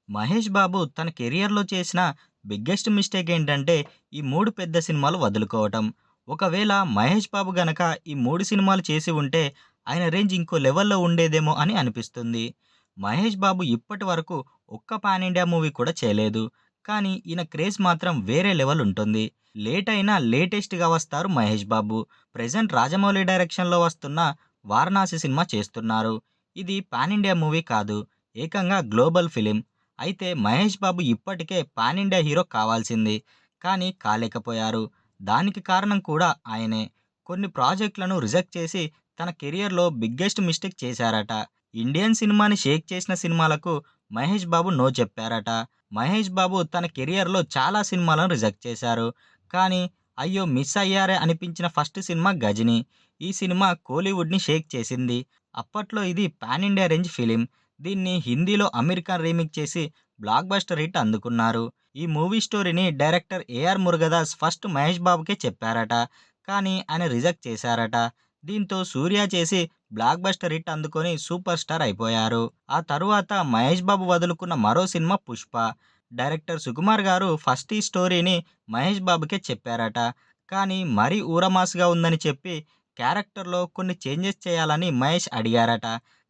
మహేష్ బాబు తన కెరియర్‌లో చేసిన బిగ్గెస్ట్ మిస్టేక్ ఏంటంటే, ఈ 3 పెద్ద సినిమాలు వదులుకోవటం. ఒకవేళ మహేష్ బాబు గనక ఈ 3 సినిమాలు చేసి ఉంటే, ఆయన రేంజ్ ఇంకో లెవెల్‌లో ఉండేదేమో అని అనిపిస్తుంది. మహేష్ బాబు ఇప్పటి వరకు ఒక్క పాన్ ఇండియా మూవీ కూడా చేయలేదు. కానీ ఈయన క్రేజ్ మాత్రం వేరే లెవెల్ ఉంటుంది. లేట్ అయినా లేటెస్ట్‌గా వస్తారు మహేష్ బాబు. ప్రెజెంట్ రాజమౌళి డైరెక్షన్‌లో వస్తున్న 'వారణాసి' సినిమా చేస్తున్నారు. ఇది పాన్ ఇండియా మూవీ కాదు. ఏకంగా గ్లోబల్ ఫిల్మ్. అయితే మహేష్ బాబు ఇప్పటికే పాన్ ఇండియా హీరో కావాల్సింది. కానీ కాలేకపోయారు. దానికి కారణం కూడా ఆయనే. కొన్ని ప్రాజెక్ట్‌లను రిజెక్ట్ చేసి తన కెరియర్‌లో బిగ్గెస్ట్ మిస్టేక్ చేశారట. ఇండియన్ సినిమాని షేక్ చేసిన సినిమాలకు మహేష్ బాబు నో చెప్పారట. మహేష్ బాబు తన కెరియర్‌లో చాలా సినిమాలను రిజెక్ట్ చేశారు. కానీ అయ్యో! మిస్ అయ్యారే అనిపించిన ఫస్ట్ సినిమా 'గజిని'. ఈ సినిమా కోలీవుడ్‌ని షేక్ చేసింది. అప్పట్లో ఇది పాన్ ఇండియా రేంజ్ ఫిల్మ్. దీన్ని హిందీలో అమెరికన్ రీమేక్ చేసి బ్లాక్ బస్టర్ హిట్ అందుకున్నారు. ఈ మూవీ స్టోరీని director AR Murugadoss first Mahesh బాబుకే చెప్పారట. కానీ ఆయన రిజెక్ట్ చేశారట. దీంతో సూర్య చేసి బ్లాక్ బస్టర్ హిట్ అందుకొని సూపర్ స్టార్ అయిపోయారు. ఆ తరువాత మహేష్ బాబు వదులుకున్న మరో సినిమా 'పుష్ప'. డైరెక్టర్ సుకుమార్ గారు ఫస్ట్ ఈ స్టోరీని మహేష్ బాబుకే చెప్పారట. కానీ మరీ ఊరమాస్‌గా ఉందని చెప్పి క్యారెక్టర్‌లో కొన్ని చేంజెస్ చేయాలని మహేష్ అడిగారట.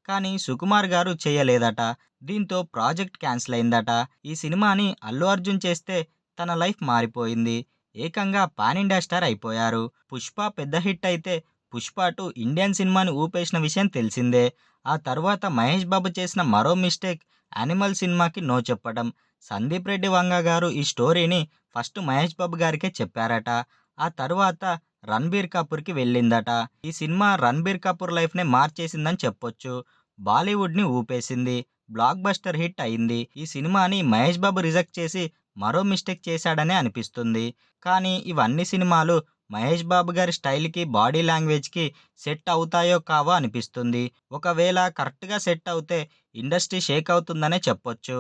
కానీ సుకుమార్ గారు చేయలేదట. దీంతో ప్రాజెక్ట్ క్యాన్సిల్ అయిందట. ఈ సినిమాని అల్లు అర్జున్ చేస్తే తన లైఫ్ మారిపోయింది. ఏకంగా పాన్ ఇండియా స్టార్ అయిపోయారు. 'పుష్ప' పెద్ద హిట్ అయితే 'పుష్ప 2' ఇండియన్ సినిమాని ఊపేసిన విషయం తెలిసిందే. ఆ తరువాత మహేష్ బాబు చేసిన మరో మిస్టేక్ 'యానిమల్' సినిమాకి నో చెప్పడం. సందీప్ రెడ్డి వంగ గారు ఈ స్టోరీని ఫస్ట్ మహేష్ బాబు గారికే చెప్పారట. ఆ తరువాత రణబీర్ కపూర్‌కి వెళ్ళిందట. ఈ సినిమా రణబీర్ కపూర్ లైఫ్‌నే మార్చేసిందని చెప్పొచ్చు. బాలీవుడ్‌ని ఊపేసింది. బ్లాక్ బస్టర్ హిట్ అయింది. ఈ సినిమాని మహేష్ బాబు రిజెక్ట్ చేసి మరో మిస్టేక్ చేశాడనే అనిపిస్తుంది. కానీ ఇవన్నీ సినిమాలు మహేష్ బాబు గారి స్టైల్‌కి, బాడీ లాంగ్వేజ్‌కి సెట్ అవుతాయో కావో అనిపిస్తుంది. ఒకవేళ కరెక్ట్‌గా సెట్ అవుతే ఇండస్ట్రీ షేక్ అవుతుందనే చెప్పొచ్చు.